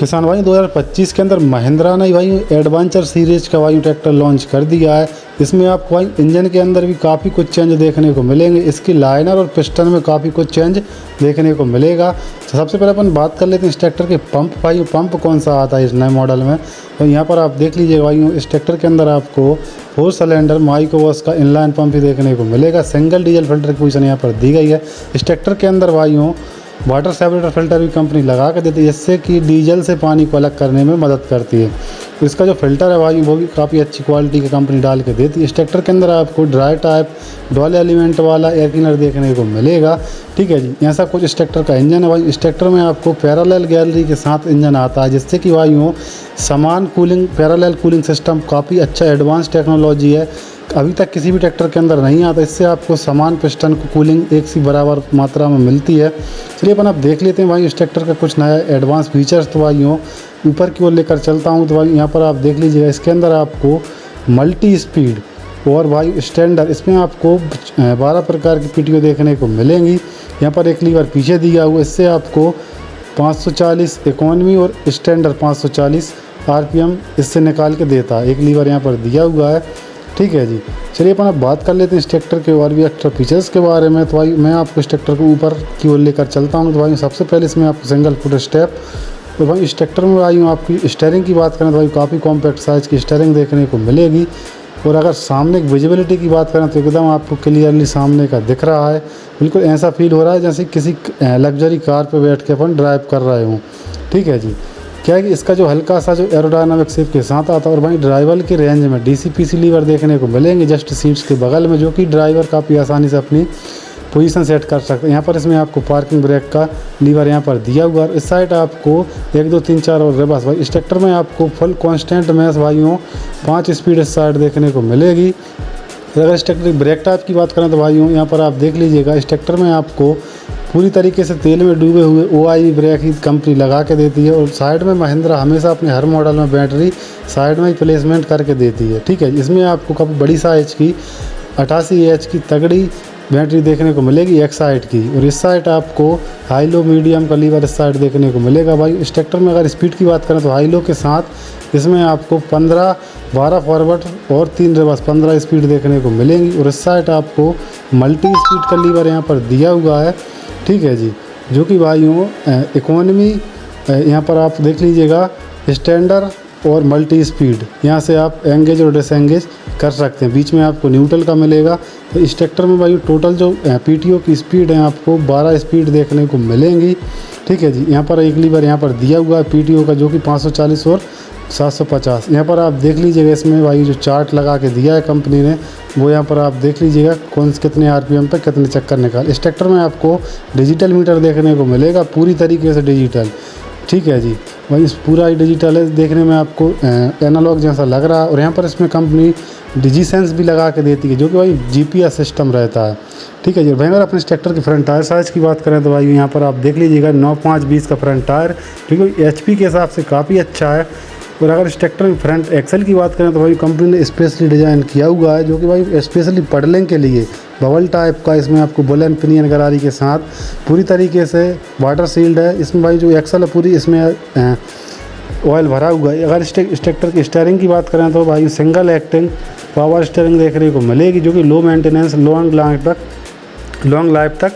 किसान भाई 2025 के अंदर महिंद्रा ने भाई एडवेंचर सीरीज का भाई ट्रैक्टर लॉन्च कर दिया है। इसमें आपको भाई इंजन के अंदर भी काफ़ी कुछ चेंज देखने को मिलेंगे। इसकी लाइनर और पिस्टन में काफ़ी कुछ चेंज देखने को मिलेगा। तो सबसे पहले अपन बात कर लेते हैं इस ट्रैक्टर के पंप। भाई पंप कौन सा आता है इस नए मॉडल में, तो यहाँ पर आप देख लीजिए भाई इस ट्रैक्टर के अंदर आपको 4 सिलेंडर माइक्रोवॉश का इनलाइन पंप ही देखने को मिलेगा। सिंगल डीजल फिल्टर की पोजीशन यहाँ पर दी गई है। इस ट्रैक्टर के अंदर भाइयों वाटर सेपरेटर फिल्टर भी कंपनी लगा के देती है, जिससे कि डीजल से पानी को अलग करने में मदद करती है। तो इसका जो फिल्टर है भाई वो भी काफ़ी अच्छी क्वालिटी की कंपनी डाल के देती है। इस ट्रैक्टर के अंदर आपको ड्राई टाइप डुअल एलिमेंट वाला एयर क्लीनर देखने को मिलेगा। ठीक है जी, ऐसा कुछ इस ट्रैक्टर का इंजन है भाई। इस ट्रैक्टर में आपको पैरेलल गैलरी के साथ इंजन आता है, जिससे कि भाई वो समान कूलिंग पैरेलल कूलिंग सिस्टम काफ़ी अच्छा एडवांस टेक्नोलॉजी है, अभी तक किसी भी ट्रैक्टर के अंदर नहीं आता। इससे आपको समान पिस्टन को कूलिंग एक सी बराबर मात्रा में मिलती है। चलिए अपन आप देख लेते हैं भाई इस ट्रैक्टर का कुछ नया एडवांस फीचर्स। तो भाई ऊपर की ओर लेकर चलता हूँ। तो भाई यहाँ पर आप देख लीजिएगा, इसके अंदर आपको मल्टी स्पीड और भाई स्टैंडर्ड, इसमें आपको 12 प्रकार की पीटीओ देखने को मिलेंगी। यहाँ पर एक लीवर पीछे दिया हुआ, इससे आपको 540 इकोनॉमी और स्टैंडर्ड 540 आरपीएम इससे निकाल के देता है। एक लीवर यहाँ पर दिया हुआ है। ठीक है जी, चलिए अपन अब बात कर लेते हैं इस ट्रैक्टर के और भी एक्स्ट्रा फीचर्स के बारे में। तो भाई मैं आपको इस ट्रैक्टर को ऊपर की ओर लेकर चलता हूँ। तो भाई सबसे पहले इसमें आपको सिंगल फुट स्टेप। तो भाई इस ट्रैक्टर में भाई आपकी स्टीयरिंग की बात करें तो भाई काफ़ी कॉम्पैक्ट साइज़ की स्टीयरिंग देखने को मिलेगी। और अगर सामने की विजिबिलिटी की बात करें तो एकदम आपको क्लियरली सामने का दिख रहा है। बिल्कुल ऐसा फील हो रहा है जैसे किसी लग्जरी कार पर बैठ के अपन ड्राइव कर रहे हों। ठीक है जी, क्या है कि इसका जो हल्का सा जो एरोडायनामिक शेप के साथ आता है। और भाई ड्राइवर की रेंज में डीसीपीसी लीवर देखने को मिलेंगे जस्ट सीट्स के बगल में, जो कि ड्राइवर काफ़ी आसानी से अपनी पोजीशन सेट कर सकते हैं। यहाँ पर इसमें आपको पार्किंग ब्रेक का लीवर यहाँ पर दिया हुआ है। इस साइड आपको 1 2 3 4 और रिवर्स। भाई इस ट्रैक्टर में आपको फुल कांस्टेंट मैश भाइयों 5 स्पीड इस साइड देखने को मिलेगी। अगर इस ट्रैक्टर की ब्रेक टाइप की बात करें तो भाइयों यहाँ पर आप देख लीजिएगा, इस ट्रैक्टर में आपको पूरी तरीके से तेल में डूबे हुए OI ब्रेक ही कंपनी लगा के देती है। और साइड में महिंद्रा हमेशा अपने हर मॉडल में बैटरी साइड में ही प्लेसमेंट करके देती है। ठीक है, इसमें आपको काफ़ी बड़ी साइज की 88 AH की तगड़ी बैटरी देखने को मिलेगी एक साइड की। और इस साइड आपको हाई लो मीडियम का लीवर इस साइड देखने को मिलेगा। भाई इस ट्रैक्टर में अगर स्पीड की बात करें तो हाई लो के साथ इसमें आपको 15 12 फॉरवर्ड और 3 रिवर्स 15 स्पीड देखने को मिलेंगी। और इस साइड आपको मल्टी स्पीड का लीवर यहाँ पर दिया हुआ है। ठीक है जी, जो कि भाइयों इकोनॉमी यहाँ पर आप देख लीजिएगा, स्टैंडर्ड और मल्टी स्पीड यहाँ से आप एंगेज और डिसएंगेज कर सकते हैं। बीच में आपको न्यूट्रल का मिलेगा। तो इस ट्रैक्टर में भाई टोटल जो पीटीओ की स्पीड है आपको 12 स्पीड देखने को मिलेंगी। ठीक है जी, यहाँ पर एक लीवर यहाँ पर दिया हुआ है पीटीओ का, जो कि 540 और 750। यहाँ पर आप देख लीजिएगा, इसमें भाई जो चार्ट लगा के दिया है कंपनी ने वो यहाँ पर आप देख लीजिएगा कौन से कितने आरपीएम पे कितने चक्कर निकाल। इस ट्रैक्टर में आपको डिजिटल मीटर देखने को मिलेगा, पूरी तरीके से डिजिटल। ठीक है जी, भाई इस पूरा ही डिजिटल है, देखने में आपको एनालॉग जैसा लग रहा है। और यहाँ पर इसमें कंपनी डिजीसेंस भी लगा के देती है, जो कि भाई GPS सिस्टम रहता है। ठीक है जी, भाई अगर अपने इस ट्रैक्टर के फ्रंट टायर साइज़ की बात करें तो भाई यहाँ पर आप देख लीजिएगा 9.5/20 का फ्रंट टायर, क्योंकि HP के हिसाब से काफ़ी अच्छा है। और अगर इस ट्रैक्टर में फ्रंट एक्सल की बात करें तो भाई कंपनी ने स्पेशली डिज़ाइन किया हुआ है, जो कि भाई स्पेशली पडलिंग के लिए बबल टाइप का इसमें आपको बुल एंड पिनियन गरारी के साथ पूरी तरीके से वाटर सील्ड है। इसमें भाई जो एक्सल है पूरी इसमें ऑयल भरा हुआ है। अगर इस ट्रैक्टर की स्टीयरिंग की बात करें तो भाई सिंगल एक्टिंग पावर स्टीयरिंग देखने को मिलेगी, जो कि लो मेंटेनेंस लॉन्ग लाइफ तक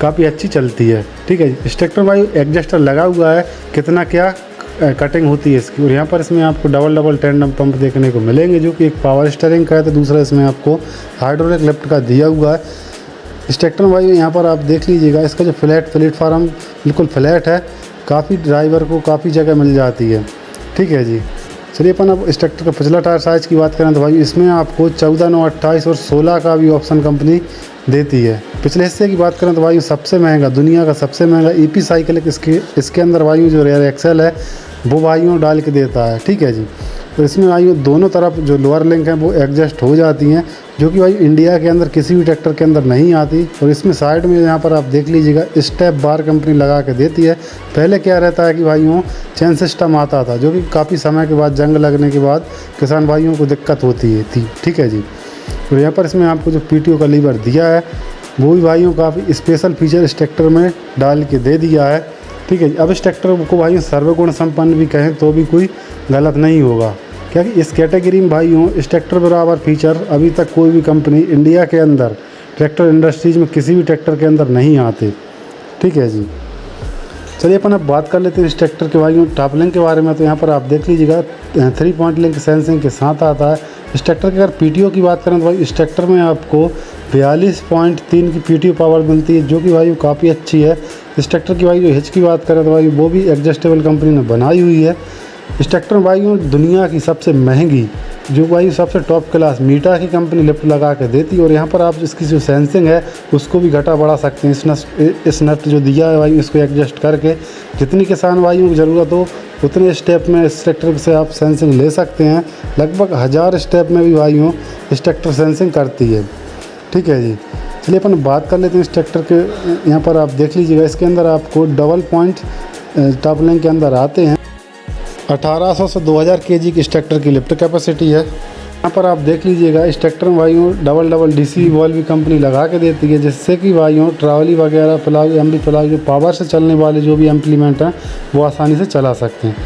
काफ़ी अच्छी चलती है। ठीक है, इस ट्रैक्टर में भाई एडजस्टर लगा हुआ है, कितना क्या कटिंग होती है इसकी। और यहाँ पर इसमें आपको डबल टेंडम पंप देखने को मिलेंगे, जो कि एक पावर स्टीयरिंग का है, तो दूसरा इसमें आपको हाइड्रोलिक लिफ्ट का दिया हुआ है। इस ट्रैक्टर में भाई यहाँ पर आप देख लीजिएगा, इसका जो प्लेटफार्म बिल्कुल फ्लैट है, काफ़ी ड्राइवर को काफ़ी जगह मिल जाती है। ठीक है जी, चलिए अपन अब इस ट्रैक्टर का पिछला टायर साइज़ की बात करें तो भाई इसमें आपको 14 9 28 और 16 का भी ऑप्शन कंपनी देती है। पिछले हिस्से की बात करें तो भाई सबसे महंगा, दुनिया का सबसे महंगा EP साइकिल इसके अंदर भाई जो रेयर एक्सेल है वो भाइयों डाल के देता है। ठीक है जी, तो इसमें भाई दोनों तरफ जो लोअर लिंक हैं वो एडजस्ट हो जाती हैं, जो कि भाई इंडिया के अंदर किसी भी ट्रैक्टर के अंदर नहीं आती। और इसमें साइड में यहाँ पर आप देख लीजिएगा स्टेप बार कंपनी लगा के देती है। पहले क्या रहता है कि भाइयों चेन सिस्टम आता था, जो कि काफ़ी समय के बाद जंग लगने के बाद किसान भाइयों को दिक्कत होती थी। ठीक है जी, और यहाँ पर इसमें आपको जो पीटीओ का लीवर दिया है वो भी भाइयों काफ़ी स्पेशल फीचर इस ट्रैक्टर में डाल के दे दिया है। ठीक है। अब इस ट्रैक्टर को भाई सर्वगुण संपन्न भी कहें तो भी कोई गलत नहीं होगा, क्योंकि इस कैटेगरी में भाइयों इस ट्रैक्टर बराबर फीचर अभी तक कोई भी कंपनी इंडिया के अंदर ट्रैक्टर इंडस्ट्रीज़ में किसी भी ट्रैक्टर के अंदर नहीं आते। ठीक है जी। चलिए अपन अब बात कर लेते हैं इस ट्रैक्टर के भाइयों टॉप लिंक के बारे में। तो यहाँ पर आप देख लीजिएगा 3 पॉइंट लिंक सेंसिंग के साथ आता है। इस ट्रैक्टर की अगर पीटीओ की बात करें तो भाई इस ट्रैक्टर में आपको 42.3 की पीटीओ पावर मिलती है, जो कि भाई काफ़ी अच्छी है। इस ट्रैक्टर की भाई जो हिच की बात करें तो भाई वो भी एडजस्टेबल कंपनी ने बनाई हुई है। इस ट्रैक्टर में भाई दुनिया की सबसे महंगी जो भाई सबसे टॉप क्लास मीटा की कंपनी लिफ्ट लगा के देती है, और यहाँ पर आप इसकी जो सेंसिंग है उसको भी घटा बढ़ा सकते हैं। इस नट जो दिया है भाई इसको एडजस्ट करके जितनी किसान भाइयों की ज़रूरत हो उतने स्टेप में इस ट्रैक्टर से आप सेंसिंग ले सकते हैं। लगभग 1000 स्टेप में भी भाइयों इस ट्रैक्टर सेंसिंग करती है। ठीक है जी। चलिए अपन बात कर लेते हैं इस ट्रैक्टर के। यहाँ पर आप देख लीजिएगा इसके अंदर आपको डबल पॉइंट टॉप लिंक के अंदर आते हैं। 1800 से 2000 केजी की इस ट्रैक्टर की लिफ्ट कैपेसिटी है। यहाँ पर आप देख लीजिएगा इस ट्रैक्टर में भाइयों डबल डीसी वॉल्व भी कंपनी लगा के देती है, जिससे कि भाइयों ट्रॉली वगैरह प्लाग एमडी प्लाग जो पावर से चलने वाले जो भी इम्प्लीमेंट हैं वो आसानी से चला सकते हैं।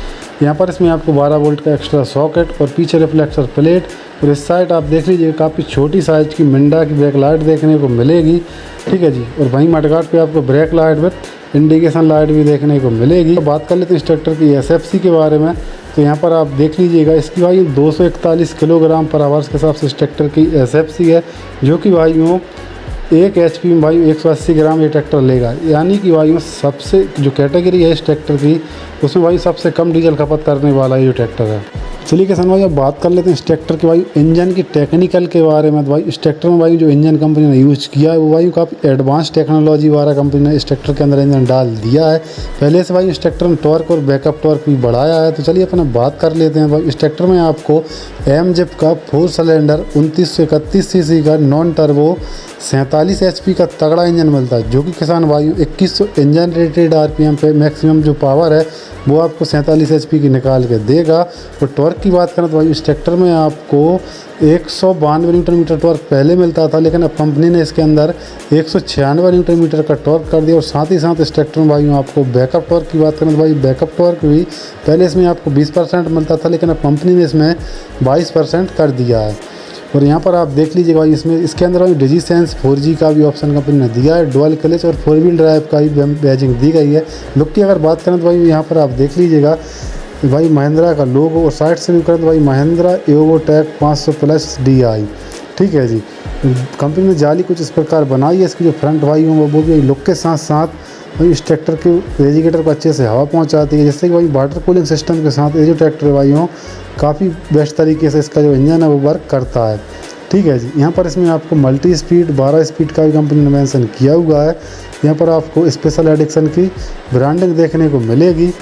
यहाँ पर इसमें आपको 12 वोल्ट का एक्स्ट्रा सॉकेट और पीछे रिफ्लेक्टर प्लेट, और इस साइड आप देख लीजिएगा काफ़ी छोटी साइज की मिंडा की बैक लाइट देखने को मिलेगी। ठीक है जी। और वहीं मडगार्ड पे आपको brake light with indication light भी देखने को मिलेगी। तो बात कर लेते हैं इस ट्रैक्टर की एसएफसी के बारे में। तो यहाँ पर आप देख लीजिएगा इसकी भाई 241 किलोग्राम पर आवर्स के हिसाब से इस ट्रैक्टर की एसएफसी है, जो कि भाइयों 1 एचपी में भाई 180 ग्राम ये ट्रैक्टर लेगा। यानी कि भाइयों सबसे जो कैटेगरी है इस ट्रैक्टर की उसमें भाई सबसे कम डीजल खपत करने वाला ये ट्रैक्टर है। चलिए किसान भाई अब बात कर लेते हैं इस ट्रैक्टर के भाई इंजन की टेक्निकल के बारे में। तो भाई इस ट्रैक्टर में भाई जो इंजन कंपनी ने यूज़ किया है वो भाई काफ़ी एडवांस टेक्नोलॉजी वाला कंपनी ने इस ट्रैक्टर के अंदर इंजन डाल दिया है। पहले से भाई इस ट्रैक्टर में टॉर्क और बैकअप टॉर्क भी बढ़ाया है। तो चलिए अपन बात कर लेते हैं भाई इस ट्रैक्टर में आपको एमजेप का 4 सिलेंडर 2931 सीसी का नॉन टर्बो 47 एचपी का तगड़ा इंजन मिलता है, जो कि किसान भाइयों 2100 इंजन रेटेड आरपीएम पे मैक्सिमम जो पावर है वो आपको 47 एचपी की निकाल के देगा। और टॉर्क की बात करें तो भाई इस ट्रैक्टर में आपको 192 न्यूटन मीटर टॉर्क पहले मिलता था, लेकिन अब कंपनी ने इसके अंदर 196 न्यूटन मीटर का टॉर्क कर दिया। और साथ ही साथ इस ट्रैक्टर में भाइयों आपको बैकअप टॉर्क की बात करें तो भाई बैकअप टॉर्क भी पहले इसमें आपको 20% मिलता था, लेकिन अब कंपनी ने इसमें 22% कर दिया है। और यहाँ पर आप देख लीजिएगा भाई इसके अंदर भाई डिजीसेंस 4G का भी ऑप्शन कंपनी ने दिया है, डुअल क्लच और 4 व्हील ड्राइव का भी बैजिंग दी गई है। लुक की अगर बात करें तो भाई यहाँ पर आप देख लीजिएगा भाई महिंद्रा का लोगो, और साइड से भी करें तो भाई महिंद्रा एवो टेक 500 प्लस DI। ठीक है जी। कंपनी ने जाली कुछ इस प्रकार बनाई है। इसकी जो फ्रंट भाई होंगे वो भी लुक के साथ साथ भाई इस ट्रैक्टर के रेजिकेटर को अच्छे से हवा पहुंचाती है, जिससे कि भाई वाटर कूलिंग सिस्टम के साथ ये जो ट्रैक्टर भाई हो काफ़ी बेस्ट तरीके से इसका जो इंजन है वो वर्क करता है। ठीक है जी। यहाँ पर इसमें आपको मल्टी स्पीड 12 स्पीड का भी कंपनी ने मेंशन किया हुआ है। यहाँ पर आपको स्पेशल एडिक्शन की ब्रांडिंग देखने को मिलेगी।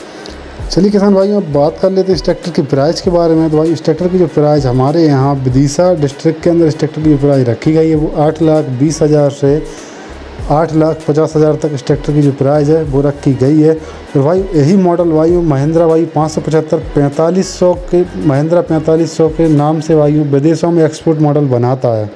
चलिए किसान भाइयों अब बात कर लेते हैं इस ट्रैक्टर की प्राइस के बारे में। तो भाई इस ट्रैक्टर की जो प्राइस हमारे यहाँ विदिशा डिस्ट्रिक्ट के अंदर इस ट्रैक्टर की जो प्राइस रखी गई है वो 8,20,000 से 8,50,000 तक इस ट्रैक्टर की जो प्राइस है वो रखी गई है। और भाई यही मॉडल भाई महिंद्रा भाई 575 4500 के महिंद्रा 4500 के नाम से भाई विदेशों में एक्सपोर्ट मॉडल बनाता है।